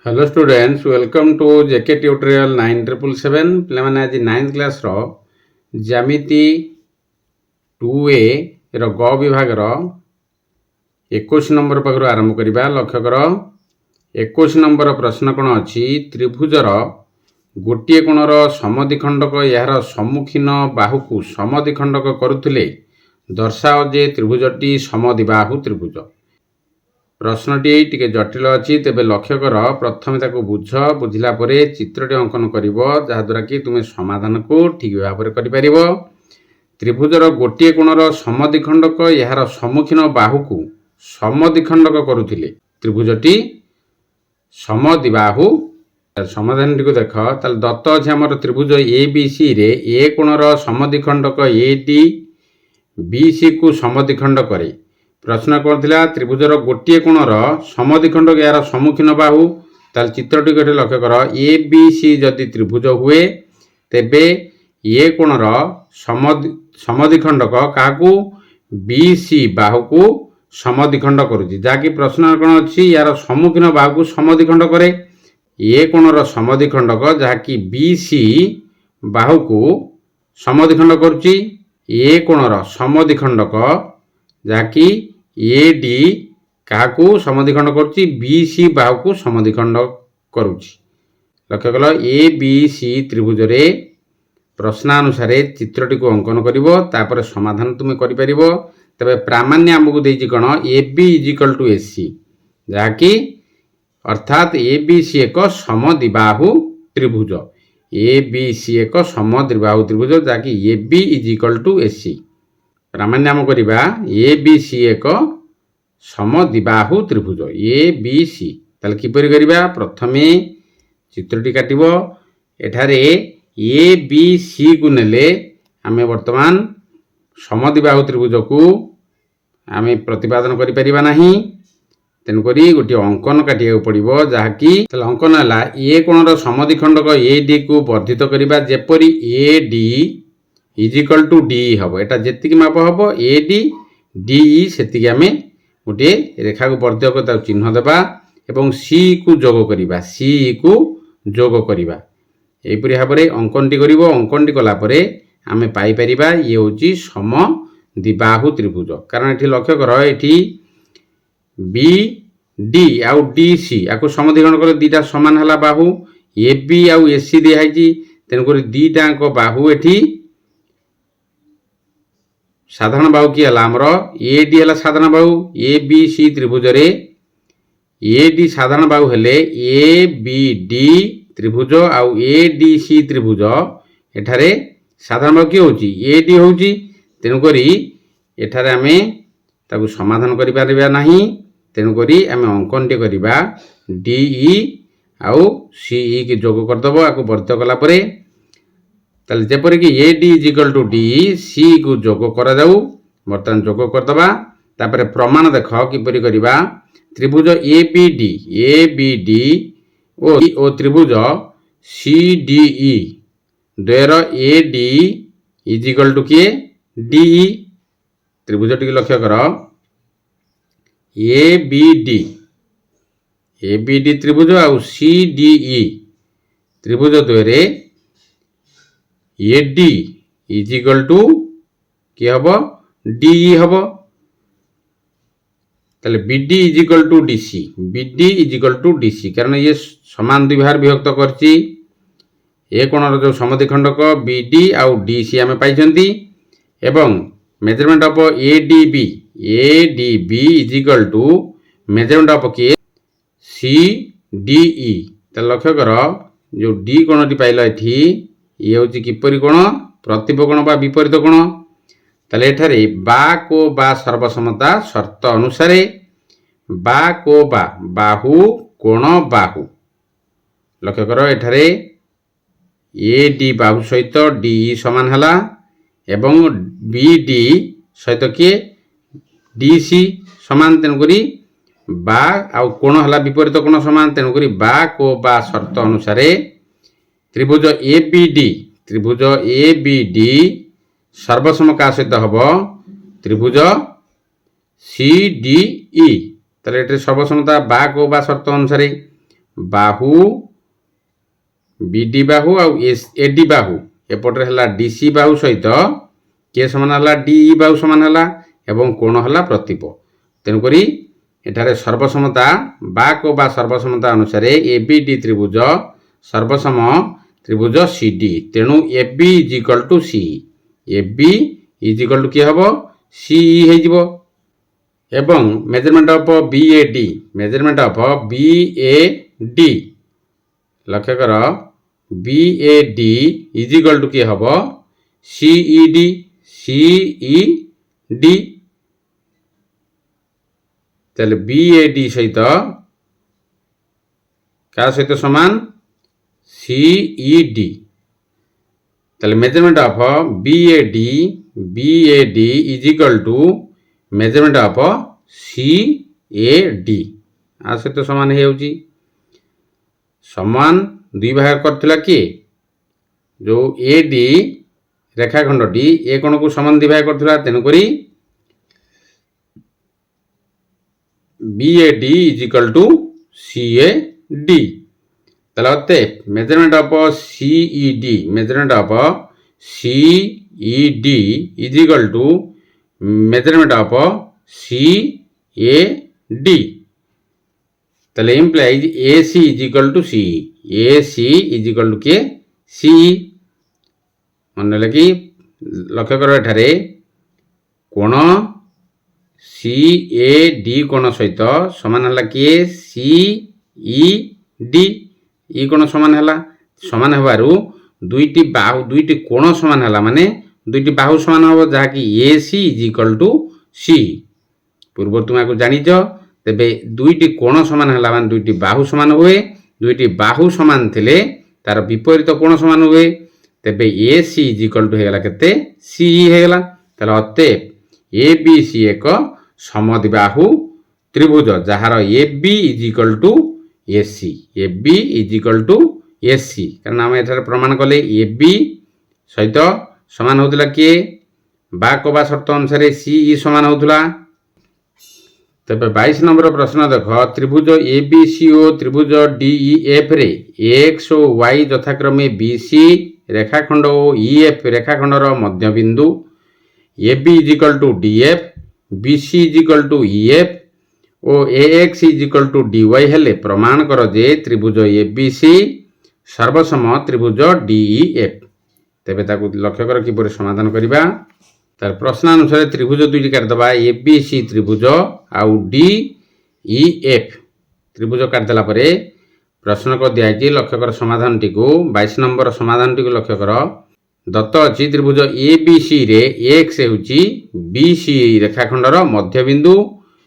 Hello students, welcome to JK tutorial 9777 पे आज 9th class रो ज्यामिति 2A रो ग विभाग रो 21 नंबर पाखर आरंभ करबा। लक्ष्य कर 21 नंबर प्रश्न कोन अछि त्रिभुजर गोटे कोणर समद्विखंडक यार सम्मुखीन बाहु को समद्विखंडक करुथिले दर्शाओ जे त्रिभुजटी समद्विबाहु त्रिभुज। प्रश्नटी टिके जटिल अच्छी, तेज लक्ष्य कर प्रथम ताको बुझ, बुझला परे चित्रटी अंकन कर जहाद्वारा कि तुम्हें समाधान को ठीक भाव में कर। त्रिभुजर गोटे कोणर समद्विखंडक यार सम्मुखीन बाहु को समद्विखंडक करुथिले त्रिभुजटी समद्विबाहु। समाधान टी देख ताल दत्त अच्छे आम त्रिभुज ए बी सी रे ए कोणर समद्विखंडक ए डी बी सी को समद्विखंड करे। प्रश्न कौन थिला त्रिभुजर गोटे कोणर समद्विखंडक यार सम्मुखीन बाहु। ताल चित्रटी को लक्ष्य कर ए बी सी जदि त्रिभुज हुए तेबे ए कोणर समद्विखंडक काकू बी सी बाहु को समद्विखंड करुछि। जाकि प्रश्न कौन अच्छी यार सम्मुखीन बाहु को समद्विखंड करे। ए कोणर समद्विखंडक जहाँकि बी सी बाहु को समद्विखंड करुछि। ए कोणर समद्विखंडक जहाँकि ए डी क्या समद्विखंड करुछि बी सी बाहु को समद्विखंड करुछि। लक्ष्य कल ए बी सी त्रिभुज रे प्रश्नानुसार चित्रटी को अंकन कर समाधान तुम्हें कर। तबे प्रामाण्य आमको देछि कोन ए बी इजिकल टू ए सी, जहाँकि अर्थात ए बी सी एक समद्विबाहु त्रिभुज। ए बी सी एक समद्विबाहु त्रिभुज जहाँकि ए बी इजिकल टू ए सी। प्रामाण्य आम करवा ए बी सी एक समद्विबाहु त्रिभुज ए बी सी। ताल किपरि करवा प्रथमे चित्रटी काटिब। एठारे ए बी सी को नेले आमे वर्तमान समद्विबाहु त्रिभुज को आमे प्रतिपादन करि परिबा नाही। तेणुक गोटे अंकन काटिया पड़ो जहाँकि अंकन है ए कोणर समद्विखंडक ए डी को वर्धित करवा जेपरी A D is equal to D हम। एटा जेतिक माप हम ए डी डी सेतिक आमे गोटे रेखा को वर्धक चिन्ह देवा एवं सी को जोग करवा। सी को जोग करवा यहीपरि भाव में अंकन टी कर। अंकन टी कलापर आमे पाई परिबा ये होची समद्विबाहु त्रिभुज। कारण ये लक्ष्य कर ये बी डी आउ डी सी आपको समद्विखंड कले दीटा सामान है बाहु ए बी आउ ए सी दिखाई। तेणुक दीटाक बाहु एठी साधारण बाहु किए आमर ए डी है साधारण बाहु। ए बी सी त्रिभुज रे ए डी साधारण बाहु हेले ए बी डी त्रिभुज आउ ए डी सी त्रिभुज एठारे साधारण बाहु किए होची ए डी होची। तेणुक एठारे आमे ताकु समाधान करि परिबा नाही। तेणुक आमे अंकन टे करबा डी ई आउ सी ई के जोग करदबो। आको वर्धित कला परे ताले जेपरि कि A D is equal to D C को जोग करा जाऊ। बर्तमान जोग करदबा। तापर प्रमाण देख किपरि करबा त्रिभुज ए बी डी ओ त्रिभुज सी डी ई द्वयर ए डी इजिकल टू किए डी ई। त्रिभुज टी लक्ष्य कर ए बी डी त्रिभुज आउ सी डी ई त्रिभुज द्वयरे ए डी इजिकल टू कि हम डी ई हम। ताले B D is equal to D C, B D is equal to D C कारण ये समान द्विभार विभक्त करछि। ए कोणर जो समद्विखंडक बी डी आउ डी सी आमे पाइछंती एवं measurement of A D B equal to measurement of के सी डी ई। ताले लक्ष्य कर जो डी कोणटी पाइल एठी ये हूँ किपरि कोण प्रतिप कोण बा विपरीत कोण। ताले एठारे बा को बा सर्वसमता शर्त अनुसार बा को बा बाहु कोण बाहु। लक्ष्य कर एठारे ए डी बाहु सहित डी समान हला एवं बी डी सहित किए डी सी समान। तेणुक बा आउ कोण हला विपरीत कोण समान। तेणुक बा को बा शर्त अनुसार त्रिभुज ए बी डी सर्वसम का सहित हम त्रिभुज सी डी ई। सर्वसमता बा को बा शर्त अनुसार बाहु बीडी बाहु आउ एडी बाहु एपटे है डीसी बाहु सहित किए समान है डीई बाहु समान है एवं कोण है प्रतीप। तेणुक एठारे सर्वसमता बाक बा सर्वसमता अनुसार एबीडी त्रिभुज सर्वसम त्रिभुज सीडी। तेणु AB is equal to C, AB is equal to किए हम सीई हो। एवं measurement of BAD, measurement of BAD लक्ष्य कर बीएडी इज इक्वल टू किए हम सीईडी, सीईडी। ताले बीएडी सहित क्या सहित समान सीईडी। ताले measurement of BAD, BAD is equal to measurement of CAD आ सहित समान हो समान दुई भाग करथिला किए जो एडी रेखाखंडटी ए कोण को समान दुई भाग करथिला। तेणुक BAD is equal to CAD. ताले अते measurement of CED, measurement of CED is equal to measurement of CAD. ताले implies AC is equal to C, AC is equal to K C. मन लगी लक्ष्य कर एठारे कोण सीएडी कोण सहित समान है किए सीईडी। ई कोण समान है, समान हेबारु दुईटी बाहु दुईटी कोण समान है माने दुईटी बाहु समान हम जहाँकि एसी इज इक्वल टू सी। पूर्व तुम आपको जानिच तेबे दुईटी कोण समान है माने दुईटी बाहु समान हुए, दुईटी बाहु समान थिले तार विपरीत कोण समान हुए। तेबे एसी इज इक्वल टू हेगला केते सीई हेगला। ताले अते एबीसी एक समद्विबाहु त्रिभुज जहार AB is equal to AC, AB is equal to AC. कारण आम एठारे प्रमाण कले एबी सहित समान होता किए बाक बा शर्त अनुसार सीई समान होता। तेबे 22 नंबर प्रश्न देख त्रिभुज एबीसी और त्रिभुज डीईएफ रे एक्स और वाई यथाक्रमे बीसी रेखाखंड और ईएफ रेखाखंडर मध्यबिंदु AB is equal to DF, BC is equal to EF और AX is equal to DY हेले प्रमाण कर जे त्रिभुज एबीसी सर्वसम त्रिभुज डीईएफ। तेबे ताकू लक्ष्य कर किपरि समाधान करिबा। तार प्रश्न अनुसार त्रिभुज दुईटी काटिदेबा एबीसी त्रिभुज आउ डीईएफ त्रिभुज काटिदेला परे प्रश्न को दिखाई लक्ष्य कर समाधान टी 22 नंबर समाधान टी लक्ष्य कर। दत्त अच्छी त्रिभुज एबीसी रे एक्स होची बीसी रेखाखंडर मध्यबिंदु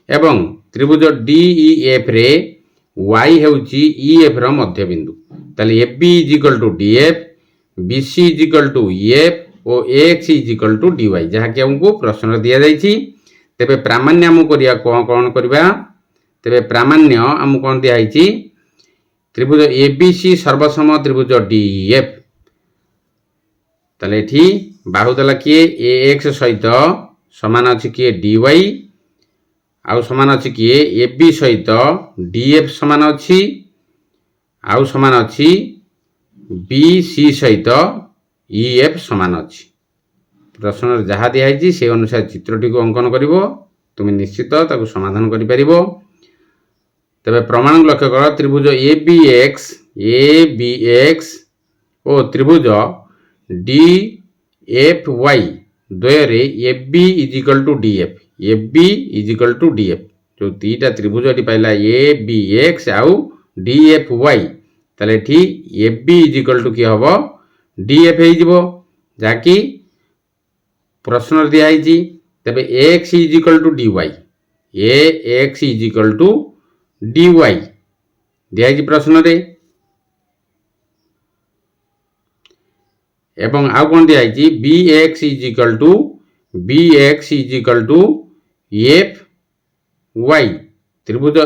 एवं त्रिभुज डीईएफ रे वाई होची ईएफ र मध्यबिंदु। ताले AB is equal to DF, BC is equal to EF और X is equal to DY जहाँकि हमको प्रश्न दि जाइए। तेबे प्रामाण्य आम करिया कौन करबा। तेबे प्रामाण्य आम कौन दिखाई त्रिभुज एबीसी सर्वसम त्रिभुज डीईएफ। ताले एठी बाहु देला किए एक्स सहित समान अछि किए डीवाई आउ समान अछि किए एबी सहित डीएफ समान अछि आउ समान अछि बीसी सहित ईएफ समान अछि। प्रश्न जहाँ दिखाई से अनुसार चित्रटी को अंकन करिवो तुम निश्चित ताकू समाधान करि परिबो। तबे प्रमाण लक्ष्य कर त्रिभुज एबीएक्स और त्रिभुज डीएफवाई द्वयरे AB is equal to DF, AB is equal to DF जो दीटा त्रिभुज एटी पाइला एबीएक्स आउ डीएफवाई ताले एठी एबी इज इक्वल टू कि हबो डीएफ हे जिवो जाकी प्रश्न दिया है। तबे X is equal to DY, A X is equal to DY दिया है प्रश्न रे। एवं आउ कौन दिया है B X is equal to F Y त्रिभुज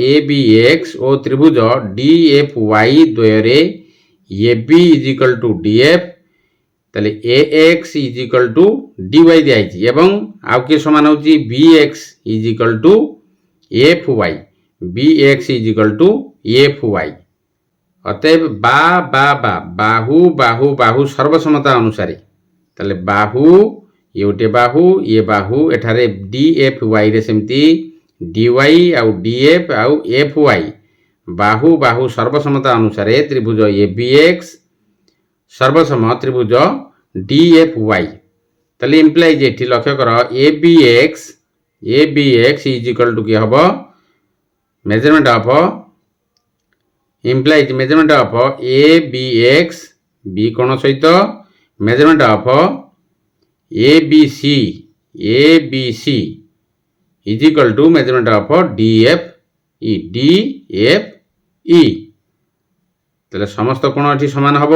एबीएक्स और त्रिभुज डीएफवाई द्वयरे AB is equal to DF ताले AX is equal to DY दिखाई एवं आउ किए समान होची BX is equal to F Y, BX is equal to F Y. অতএব বা বা বা বাহু বাহু বাহু সর্বসমতা অনুসারে তাহলে বাহু ইয়ে গোटे বাহু ইয়ে বাহু এঠারে ডি এফ ওয়াই রে সেমতি ডি ওয়াই আউ ডি এফ আউ এফ ওয়াই বাহু বাহু সর্বসমতা অনুসারে ত্রিভুজ এ বি এক্স সর্বসম ত্রিভুজ ডি এফ ওয়াই। তাহলে ইমপ্লাই যে এটি লক্ষ্য কর A B X is equal to কি হব measurement of implies measurement of ABX B কোণ সহিত measurement of ABC is equal to measurement of DFE তাহলে সমস্ত কোণ এটি সমান হব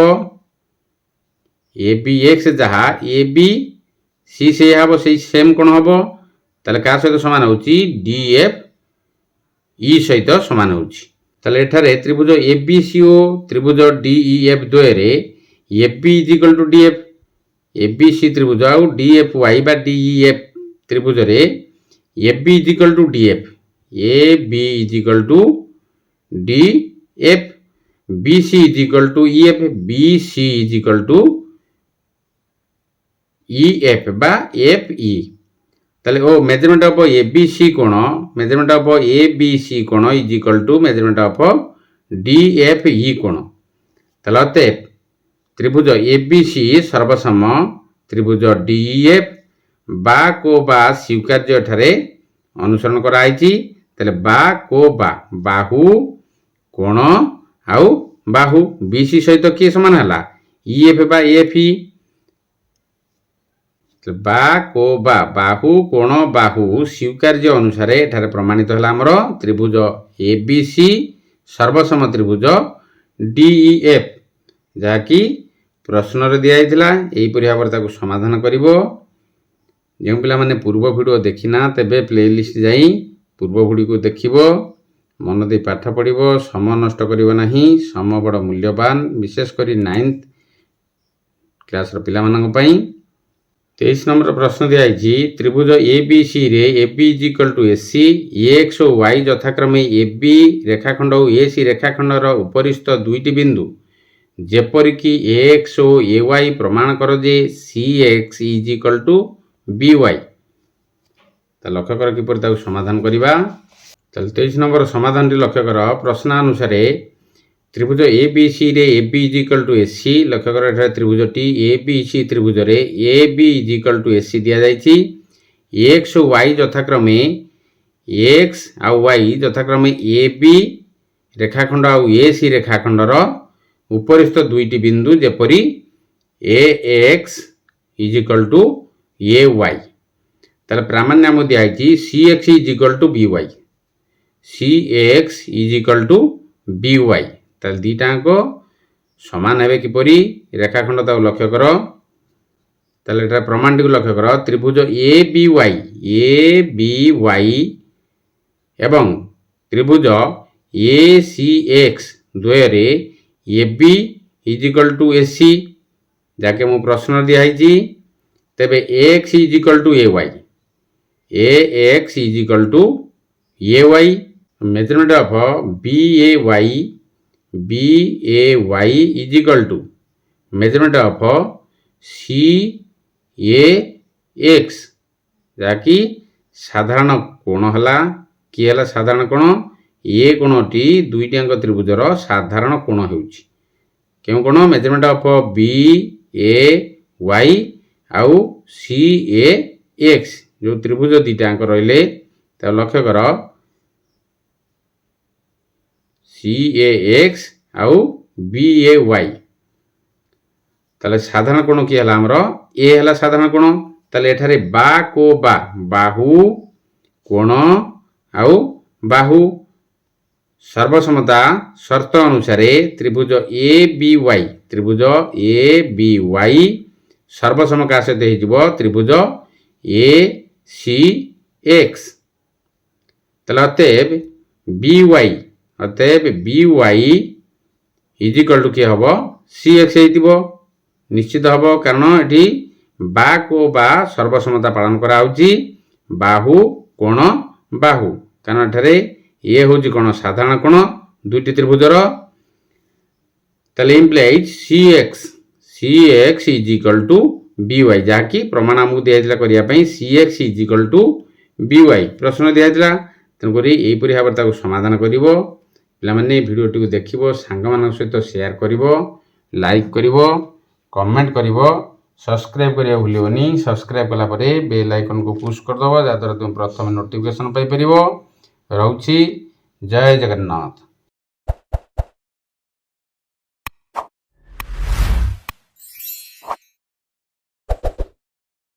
ABX যাহা ABC সেই হব সেই সেম কোণ হব তাহলে কার সহিত সমান হচ্ছে DFE সহিত সমান হচ্ছে। তাহলে এঠারে ত্রিভুজ এবিসি ও ত্রিভুজ ডিইএফ দ্বୟରେ AP is equal to DF ABC ত্রিভুজ আউ ডিএফ ওয়াই বা ডিইএফ ত্রিভুজরে AB is equal to DF AB is equal to DF BC is equal to EF BC is equal to EF বা FE. তাহলে ও measurement of ABC কোণ measurement of ABC কোণ is equal to measurement of DFE কোণ। তাহলে অতএব ত্রিভুজ ABC সর্বসম ত্রিভুজ ডিএফ বা কো বা স্বীকার্য এঠারে অনুসরণ করা হয়েছি। তাহলে বা কো বা বাহু কোণ আউ বাহু বিসি সহিত কি সমান হলা ইএফ বা এফই বা কো বা বাহু কোণ বাহু স্বীকার্য অনুসারে এখানে প্রমাণিত হল আমার ত্রিভুজ এবিসি সর্বসম ত্রিভুজ ডিইএফ যা কি প্রশ্নরে দিয়া হয়েছিলা এইপরি ভাবে তাকে সমাধান করিব। যে পিলা মানে পূর্ব ভিডিও দেখি না তেবে প্লেলিস্ট যাই পূর্ব ভিডিও দেখিব মন দেই পাঠ পড়িব সময় নষ্ট করিব ନାହିଁ সময় বড় মূল্যবান বিশেষ করে 9th ক্লাসর পিলাମାନଙ୍କ ପାଇଁ। 23 নম্বর প্রশ্ন দিয়েছি ত্রিভুজ এবিসি রে AB is equal to AC X ও ওয়াই যথাক্রমে এবি রেখাখণ্ড ও এসি রেখাখণ্ডর উপরিস্থ দুইটি বিন্দু যেপরিকি এক্স ও এ ওয়াই প্রমাণ কর যে C X is equal to B Y. তা লক্ষ্য কর কিপরি তাকে সমাধান করা। তাহলে 23 নম্বর সমাধানটি লক্ষ্য কর প্রশ্নানুসারে ত্রিভুজ এবিসি রে AB is equal to AC লক্ষ্য কর এখানে ত্রিভুজটি এবিসি ত্রিভুজরে AB is equal to AC দিয়া যাইছি এক্স ও ওয়াই যথাক্রমে এক্স আর ওয়াই যথাক্রমে এবি রেখাখণ্ড আর এসি রেখাখণ্ডর উপরিস্থ দুইটি বিন্দু যেপরি A X is equal to A Y. তাহলে প্রামাণ্য নাম দিয়া হয়েছি C X is equal to B Y C X is equal to B Y. তাহলে দুইটাঙ্ক সমান হবে কিপরি রেখাখণ্ড তাকে লক্ষ্য কর। তাহলে এটা প্রমাণটি লক্ষ্য কর ত্রিভুজ এ বি ওয়াই এবং ত্রিভুজ এ সি এক্স দ্বୟରେ AB is equal to AC যাকে মু প্রশ্ন দিয়া হয়েছি তেবে X is equal to A Y A X is equal to A Y measurement of B A Y is equal to measurement of C A X যাকি সাধারণ কোণ হলা কি হলা সাধারণ কোণ এ কোণটি দুইটাঙ্ক ত্রিভুজর সাধারণ কোণ ହେଉଛି কেউ কোণ measurement of B A Y আউ সি এ এক্স যে ত্রিভুজ দুইটাঙ্ক রহলে তা লক্ষ্য কর সি এ এক্স আউ বি এ ওয়াই। তাহলে সাধারণ কোণ কি হলা আমার এ হলা সাধারণ কোণ। তাহলে এঠারে বা কো বা বাহু কোণ আউ বাহু সর্বসমতা শর্ত অনুসারে ত্রিভুজ এ বি ওয়াই সর্বসম কার সহিত হয়েଯିব ত্রিভুজ এ সি এক্স। তাহলে অতএব B Y is equal to কি হব সি এক্স হয়েଯିব নিশ্চিত হব কারণ এটি বা কো বা সর্বসমতা পালন করা হচ্ছে বাহু কোণ বাহু কারণ এଠାରେ এ হচ্ছে কোণ সাধারণ কোণ दुईटी त्रिभुजर ताले implies CX is equal to BY जहाँकि प्रमाण आमको दिया करने CX is equal to BY प्रश्न दिया तेणुक यहीपरि भाव समाधान कर पे भिडियोटी को देख सांग मान सहित शेयर कर लाइक कर कमेंट कर सब्सक्राइब करने भूलनी सब्सक्राइब कलापर बेल आइकन को पुश करदे जहाँद्वारा तुम प्रथम नोटिफिकेशन पाइपर। रोची जय जगन्नाथ।